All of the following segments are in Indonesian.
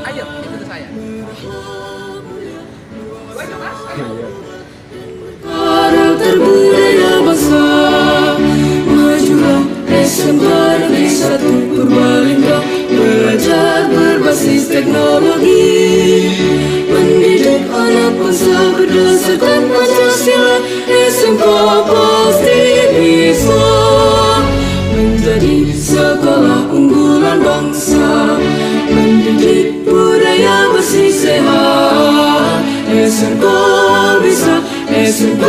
Ayo, ikuti saya. Ayo, Mas. Ayo. Orang terbudaya bangsa, majulah SMK Negeri 1 Purbalingga, belajar berbasis teknologi, mendidik anak bangsa berdasarkan Pancasila. SMK pasti bisa menjadi sekolah unggulan bangsa, mendidik budaya bersih sehat. SMK bisa, SMK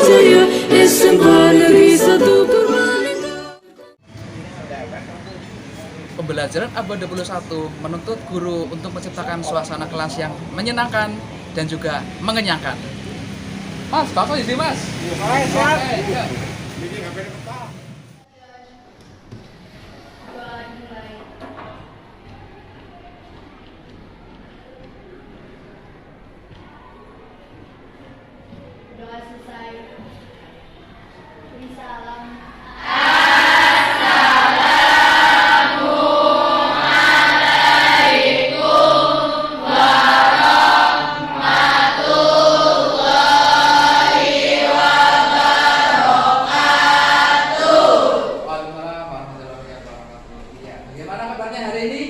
Jaya, SMK Negeri 1 Purbalingga. Pembelajaran abad 21 menuntut guru untuk menciptakan suasana kelas yang menyenangkan dan juga mengenyangkan. Mas, Bapak di sini, Mas. Oke, yuk. Doa selesai. Beri salam. Waalaikumsalam warahmatullahi wabarakatuh. Iya, bagaimana kabarnya hari ini?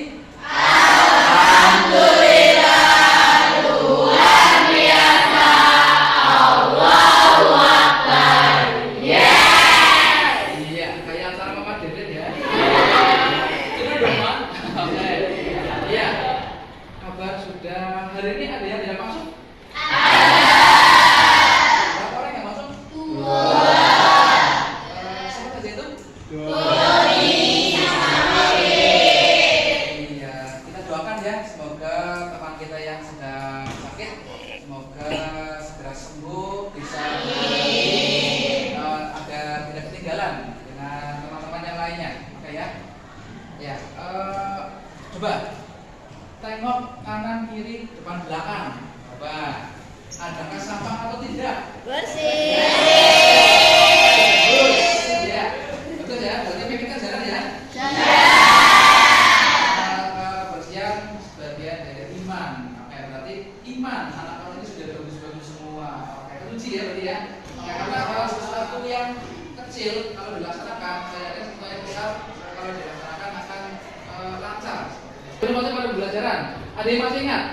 Iya, kayak acara Mama Dedet ya. Itu dong, Mak. Oke. Iya. Kabar sudah hari ini ada yang tidak masuk? Berapa orang yang masuk? Siapa saja itu? Iya, kita doakan ya, semoga teman kita yang sedang sakit semoga segera sembuh, bisa agar tidak ketinggalan dengan teman-teman yang lainnya. Oke ya. Ya, coba tengok kanan kiri depan belakang. Coba adakah sampah atau tidak? Bersih. Bagus. Ya, betul ya. Berarti pikirkan jalan ya. Kebersihan sebagian dari iman. Oke, berarti iman anak orang ini sudah bagus-bagus semua. Oke, teruji ya berarti ya. Oke, karena kalau sesuatu yang kecil kalau dilaksanakan, saya yakin sesuatu yang besar kalau dilaksanakan akan lancar. Belum masuk pada pembelajaran. Ada yang masih ingat?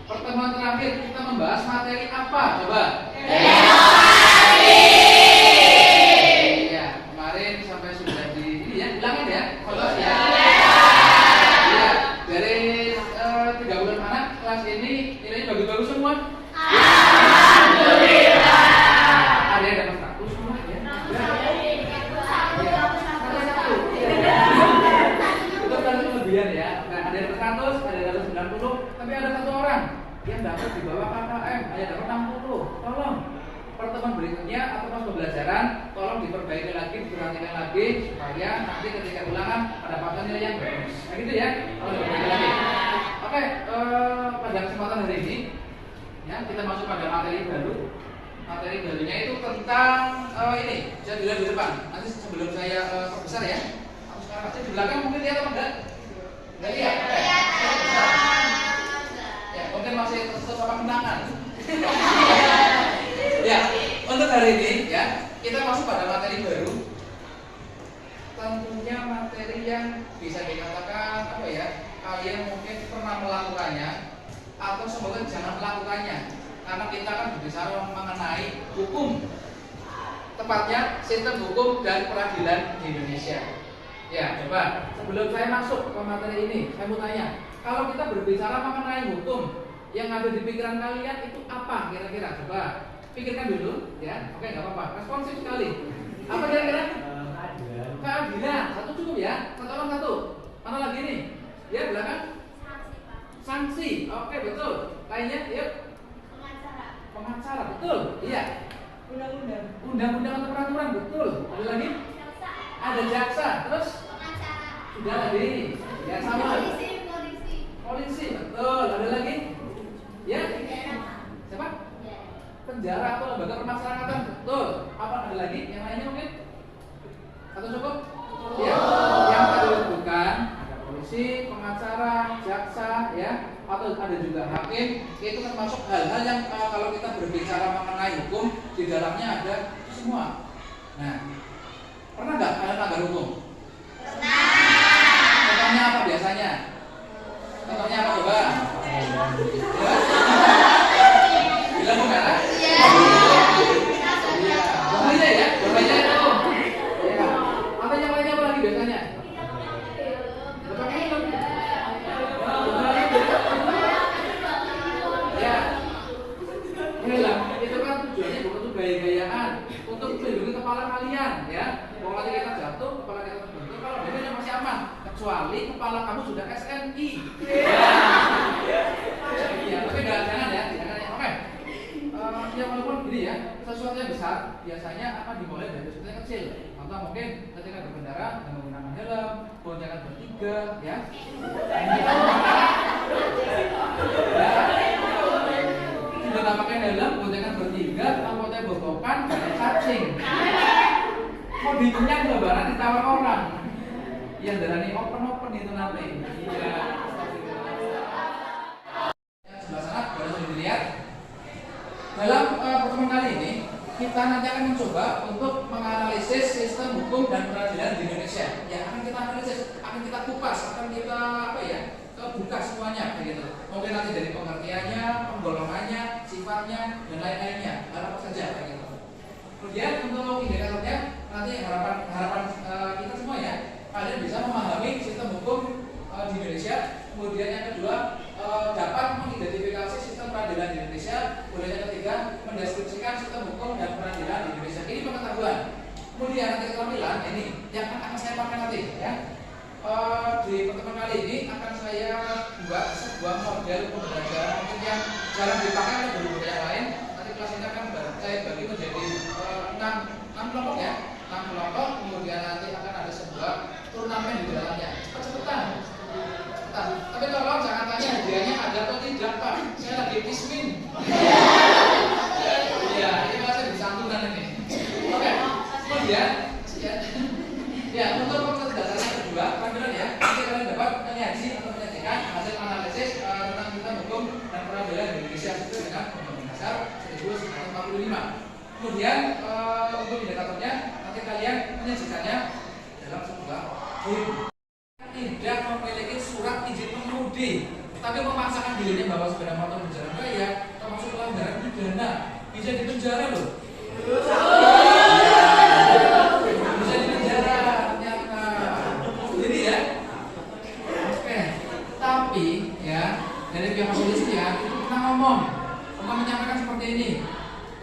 Pertemuan terakhir kita membahas materi apa? Coba. Iya, kemarin sampai sudah di ini ya, bilangin ya, kalau ya. Iya, dari 3 bulan anak kelas ini nilainya bagus-bagus semua. Ada yang dapat 100 semua ya. Itu kan kelebihan ya. Nah, ada yang dapat 100, ada yang dapat 90, tapi ada satu orang yang dapat di bawah KKM, hanya dapat 60. Tolong pertemuan berikutnya atau pas pembelajaran tolong diperbaiki lagi, diperhatikan lagi supaya nanti ketika ulangan mendapatkan nilai yang bagus. Nah gitu ya, tolong diperbaiki lagi. Oke, pada kesempatan hari ini ya kita masuk pada materi baru. Materi barunya itu tentang ini, bisa dilihat di depan. Nanti sebelum saya perbesar ya. Aku sekarang aja di belakang mungkin lihat apa enggak? Enggak lihat. Oke. Ya, mungkin masih tertutup sama kenangan. Ya, untuk hari ini ya kita masuk pada materi baru. Tentunya materi yang bisa dikatakan apa ya? Kalian mungkin pernah melakukannya atau semoga jangan melakukannya. Karena kita kan berbicara mengenai hukum, tepatnya sistem hukum dan peradilan di Indonesia. Ya, coba sebelum saya masuk ke materi ini, saya mau tanya, kalau kita berbicara mengenai hukum, yang ada di pikiran kalian itu apa kira-kira? Coba pikirkan dulu, ya. Oke, nggak apa-apa. Responsif sekali. Apa kira-kira? Keadilan. Satu cukup ya. Satu orang satu. Mana lagi nih? Ya, belakang. Sanksi. Oke, betul. Lainnya, yuk. Pengacara, betul. Iya. Undang-undang atau peraturan, betul. Ada lagi? Ada jaksa. Terus? Sudah tadi. Ya, sama. Polisi, betul. Ada lagi? Ya? Siapa? Penjara atau lembaga permasyarakatan, betul. Apa ada lagi? Yang lainnya mungkin? Atau cukup? Ya. Yang tadi bukan ada polisi, pengacara, jaksa, ya, atau ada juga hakim. Itu termasuk hal-hal yang kalau kita berbicara mengenai hukum, di dalamnya ada semua. Nah, pernah nggak kalian melanggar hukum? Pernah. Contohnya apa biasanya? Contohnya apa coba? Ya? Bilang bukan? Iya. Bahaya ya, bahaya itu. Ya. Atau yang lainnya apa lagi biasanya? Ya, helm itu kan tujuannya bukan untuk gaya-gayaan, untuk melindungi kepala kalian, ya. Kalau nanti kita jatuh, kepala kita terbentur, kalau bedanya masih aman, kecuali kepala kamu sudah SNI. Ya, tapi jangan ya, jangan ya. Oke. Ya walaupun gini ya, sesuatu yang besar biasanya akan dimulai dari sesuatu yang kecil. Contoh mungkin ketika berkendara dengan menggunakan helm, boncengan bertiga, ya. Sudah pakai helm, boncengan bertiga, angkotnya bobokan, banyak cacing. Mau dihitungnya lebaran ditawar orang. Yang darani open itu nanti. Iya. Yang sebelah sana boleh dilihat. Dalam pertemuan kali ini kita nanti akan mencoba untuk menganalisis sistem hukum dan peradilan di Indonesia. Ya, akan kita analisis, akan kita kupas, akan kita buka semuanya begitu. Mungkin nanti dari pengertiannya, penggolongannya, sifatnya dan lain-lainnya, apa saja begitu. Kemudian untuk indikatornya nanti harapan kita semua ya, kalian bisa memahami sistem hukum di Indonesia. Kemudian yang kedua dapat mengidentifikasi sistem peradilan di Indonesia. Kemudian yang ketiga mendeskripsikan sistem hukum dan peradilan di Indonesia. Ini pengetahuan. Kemudian nanti keterampilan ini yang akan saya pakai nanti ya. Di pertemuan kali ini akan saya buat sebuah model pembelajaran mungkin yang jarang dipakai oleh guru-guru yang lain. Nanti kelas ini akan saya bagi menjadi 6 kelompok ya, 6 kelompok. Kemudian nanti akan ada sebuah turnamen di dalamnya. Cepat-cepatan. Tapi tolong jangan tanya hadiahnya ada atau tidak Pak. Saya lagi kismin. Iya, ini masih disantunan ini. Oke. Kemudian ya untuk pembelajaran kedua, panggilan ya, nanti kalian dapat menyaji atau menyajikan hasil analisis tentang sistem hukum dan peradilan di Indonesia sesuai dengan Undang-Undang Dasar 1945. Kemudian untuk indikatornya nanti kalian menyajikannya dalam sebuah game. Tidak memiliki surat izin mengemudi, tapi memaksakan dirinya bawa sepeda motor di jalan raya, termasuk pelanggaran pidana, bisa dipenjara loh. Bisa dipenjara ternyata. Jadi ya, oke. Tapi ya dari pihak kepolisian itu pernah ngomong menyampaikan seperti ini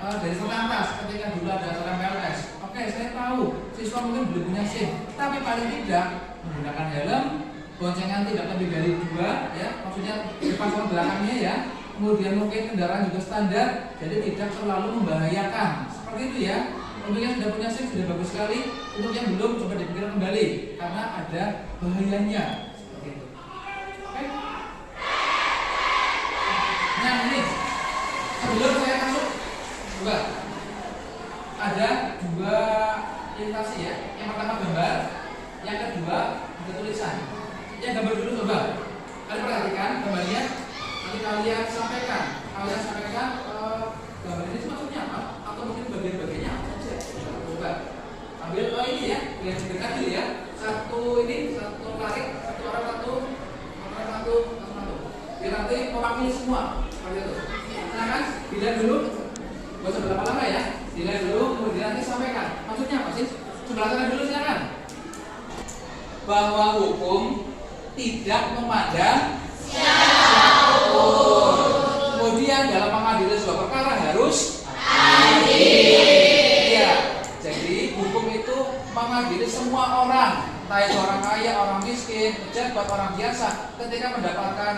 dari Selantas ketika dulu ada acara PLS. Oke, saya tahu siswa mungkin belum punya SIM, tapi paling tidak menggunakan helm, boncengan tidak lebih dari 2 ya, maksudnya depan sama belakangnya ya. Kemudian mungkin kendaraan juga standar, jadi tidak terlalu membahayakan. Seperti itu ya. Untuk yang sudah punya SIM sudah bagus sekali. Untuk yang belum coba dipikirkan kembali karena ada bahayanya. Seperti itu. Oke. Nah ini sebelum saya masuk, coba ada 2 ilustrasi ya. Yang pertama gambar, yang kedua ada tulisan. Yang gambar dulu coba. Kalian perhatikan gambarnya. Nanti kalian sampaikan. Gambar ini maksudnya apa? Atau mungkin bagian-bagiannya apa saja? Coba. Ambil ini ya. Lihat dekat dulu ya. Satu tarik, satu orang satu. Biar nanti mewakili semua. Seperti itu. Silakan dilihat dulu. Gak usah berlama-lama ya. Dilihat dulu, kemudian nanti sampaikan. Maksudnya apa sih? Sebelah sana dulu silakan. Bahwa hukum tidak memandang siapapun. Kemudian dalam mengadili sebuah perkara harus adil. Ya, jadi hukum itu mengadili semua orang, entah itu orang kaya, orang miskin, pejabat, orang biasa. Ketika mendapatkan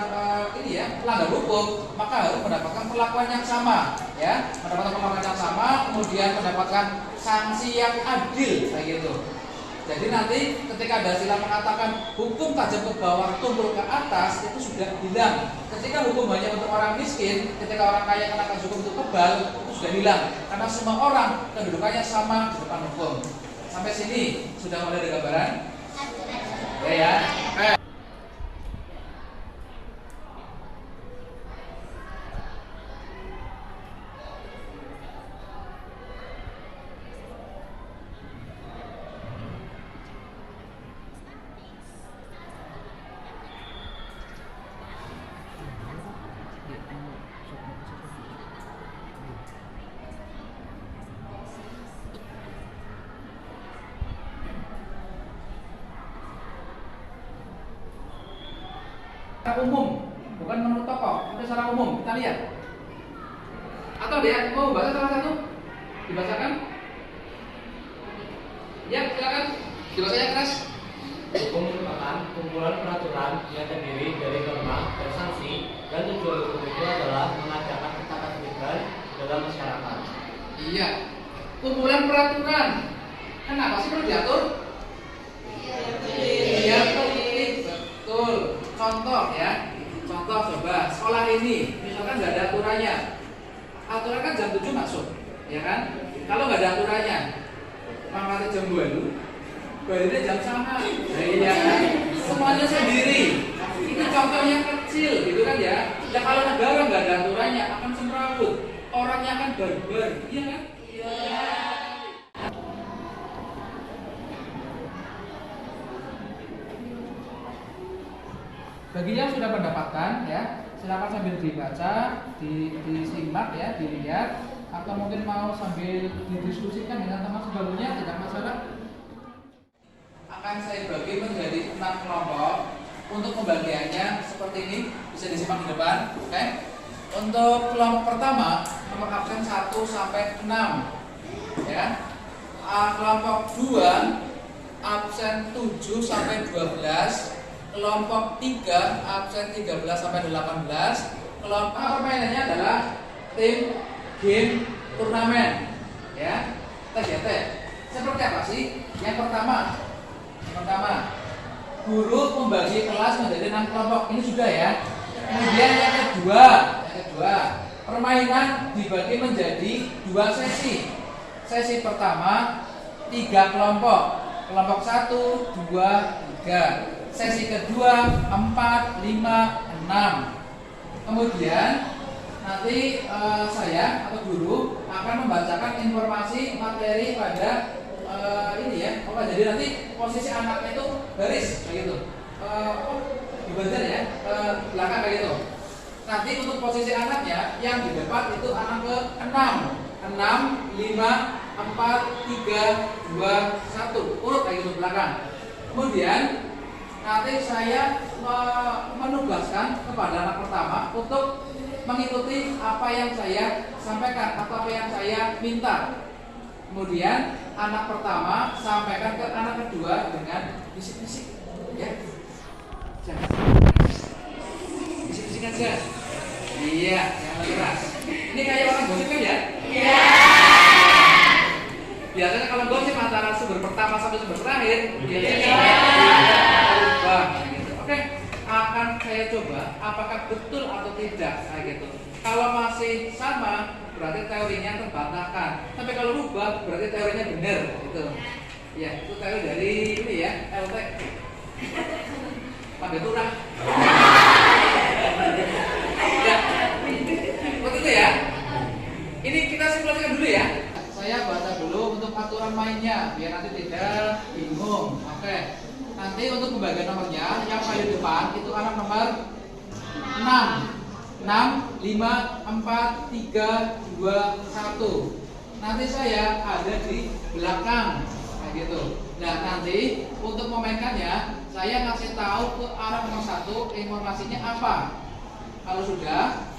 melanggar hukum, maka harus mendapatkan perlakuan yang sama, ya, mendapatkan perlakuan yang sama, kemudian mendapatkan sanksi yang adil, kayak gitu. Jadi nanti ketika ada istilah mengatakan hukum tajam ke bawah tumpul ke atas itu sudah hilang. Ketika hukum hanya untuk orang miskin, ketika orang kaya kena kasus hukum itu kebal, itu sudah hilang. Karena semua orang kedudukannya sama di depan hukum. Sampai sini sudah mulai ada gambaran? Ya. Secara umum, bukan menurut tokoh, tapi secara umum. Kita lihat. Atau dia mau baca salah satu? Dibacakan? Ya, silakan. Dibacanya keras. Hukum merupakan kumpulan peraturan yang terdiri dari norma dan sanksi, dan tujuan hukum itu adalah mengadakan ketatanegaraan dalam masyarakat. Iya, kumpulan peraturan. Kenapa sih perlu diatur? Iya, betul. Contoh ya, contoh coba sekolah ini, misalkan nggak ada aturannya. Aturan kan jam 7 masuk, ya kan? Kalau nggak ada aturannya, mangkatnya jam 2 dulu. Bayarnya jam sama, iya kan? Semuanya sendiri. Itu contoh yang kecil, gitu kan ya? Ya kalau negara nggak ada aturannya akan semrawut, orangnya akan barbar, iya kan? Iya. Bagi yang sudah mendapatkan, ya silakan sambil dibaca, disimak ya, dilihat, atau mungkin mau sambil didiskusikan dengan teman sebelumnya, tidak masalah. Akan saya bagi menjadi 6 kelompok. Untuk pembagiannya seperti ini, bisa disimak di depan. Oke. Untuk kelompok pertama, nomor absen 1 sampai 6. Ya. Kelompok 2 absen 7 sampai 12. Kelompok 3 absen 13 sampai 18. Kelompok permainannya adalah tim game turnamen. Ya. TGT. Seperti apa sih? Yang pertama, guru membagi kelas menjadi 6 kelompok. Ini sudah ya. Kemudian yang kedua, permainan dibagi menjadi 2 sesi. Sesi pertama 3 kelompok. Kelompok 1, 2, 3. Sesi kedua 4, 5, 6. Kemudian nanti saya atau guru akan membacakan informasi materi pada ini ya, jadi nanti posisi anaknya itu baris kayak gitu, dibaca ya, belakang kayak gitu. Nanti untuk posisi anaknya yang di depan itu anak ke 6, 5, 4, 3, 2, 1, urut kayak gitu belakang. Kemudian nanti saya menugaskan kepada anak pertama untuk mengikuti apa yang saya sampaikan atau apa yang saya minta. Kemudian anak pertama sampaikan ke anak kedua dengan bisik-bisik, ya. Jangan bisik-bisik aja. Iya, yang keras. Ini kayak orang gosip kan ya? Iya. Biasanya kalau gosip antara sumber pertama sampai sumber terakhir, biasanya berubah. Gitu. Oke, akan saya coba apakah betul atau tidak, kayak gitu. Kalau masih sama, berarti teorinya terbantahkan. Tapi kalau rubah, berarti teorinya benar, gitu. Ya, itu teori dari ini ya, LT. Pandeturah. Ya, seperti itu ya. Ini kita simulasikan dulu ya. Saya baca dulu untuk aturan mainnya, biar nanti tidak bingung. Oke. Nanti untuk pembagian nomornya, yang paling depan itu anak nomor 6. 6, 5, 4, 3, 2, 1. Nanti saya ada di belakang, kayak gitu. Nah nanti untuk memainkannya, saya kasih tahu ke anak nomor 1 informasinya apa. Kalau sudah,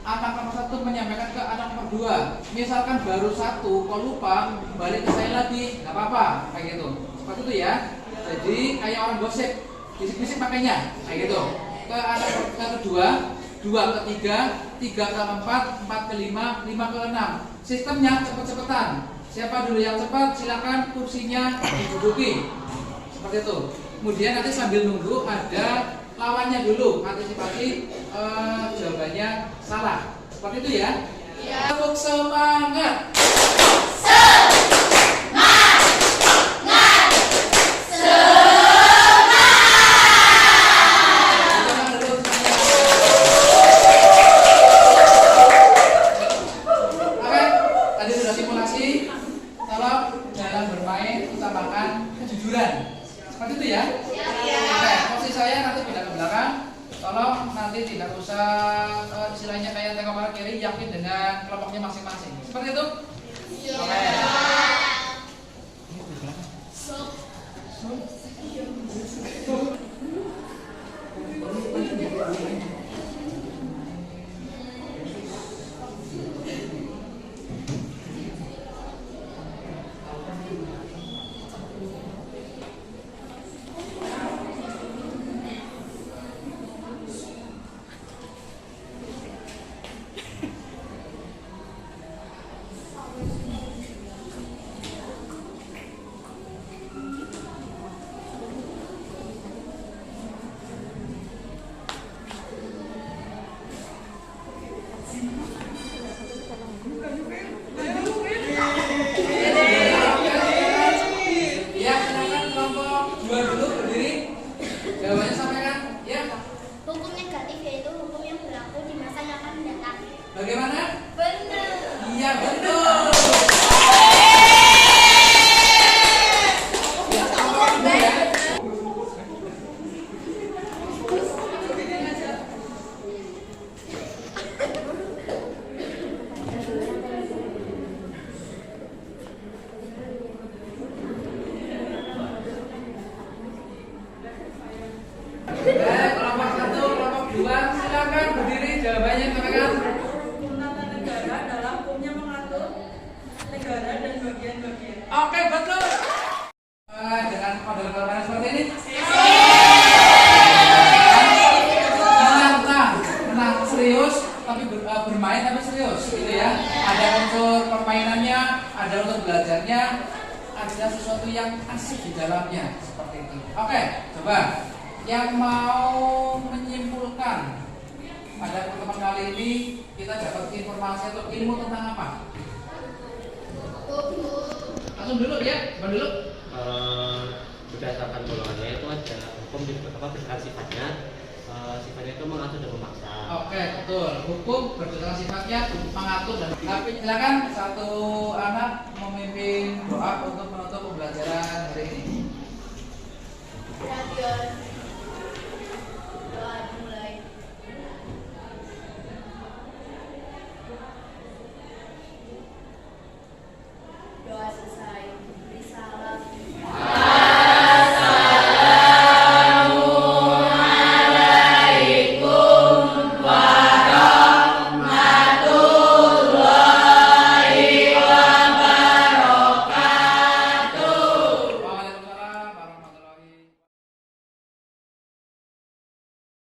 anak nomor 1 menyampaikan ke anak nomor 2. Misalkan baru 1, kalau lupa, balik ke saya lagi, nggak apa-apa, kayak gitu. Seperti itu ya. Jadi kayak orang gosip, bisik-bisik makanya, kayak gitu. Ke anak kedua, 2 ke 3, 3 ke 4, 4 ke 5, 5 ke 6. Sistemnya cepet-cepetan. Siapa dulu yang cepat, silakan kursinya diduduki. Seperti itu. Kemudian nanti sambil nunggu ada lawannya dulu, antisipasi jawabannya salah. Seperti itu ya. Tepuk semangat. Seperti itu ya. Oke, posisi saya nanti pindah ke belakang. Tolong nanti tidak usah istilahnya kayak tengok kanan kiri, yakin dengan kelompoknya masing-masing. Seperti itu. Oke. Ini di belakang. Bagaimana? Benar. Iya betul. Ya, benar ya. Kelompok 1, kelompok 2, silakan berdiri jawabannya teman-teman. Hukum tata negara adalah hukumnya mengatur negara dan bagian-bagian. Oke, betul. Dengan model permainan seperti ini. Tenang, serius, tapi bermain tapi serius, gitu ya. Ada unsur permainannya, ada unsur belajarnya, ada sesuatu yang asik di dalamnya, seperti itu. Oke, coba yang mau menyimpulkan pada pertemuan kali ini kita dapat informasi atau ilmu tentang apa? Langsung dulu ya, coba dulu. Berdasarkan golongannya itu ada hukum berdasarkan sifatnya, sifatnya itu mengatur dan memaksa. Oke, betul. Hukum berdasarkan sifatnya mengatur dan tapi silakan satu anak memimpin doa untuk menutup pembelajaran hari ini. Radio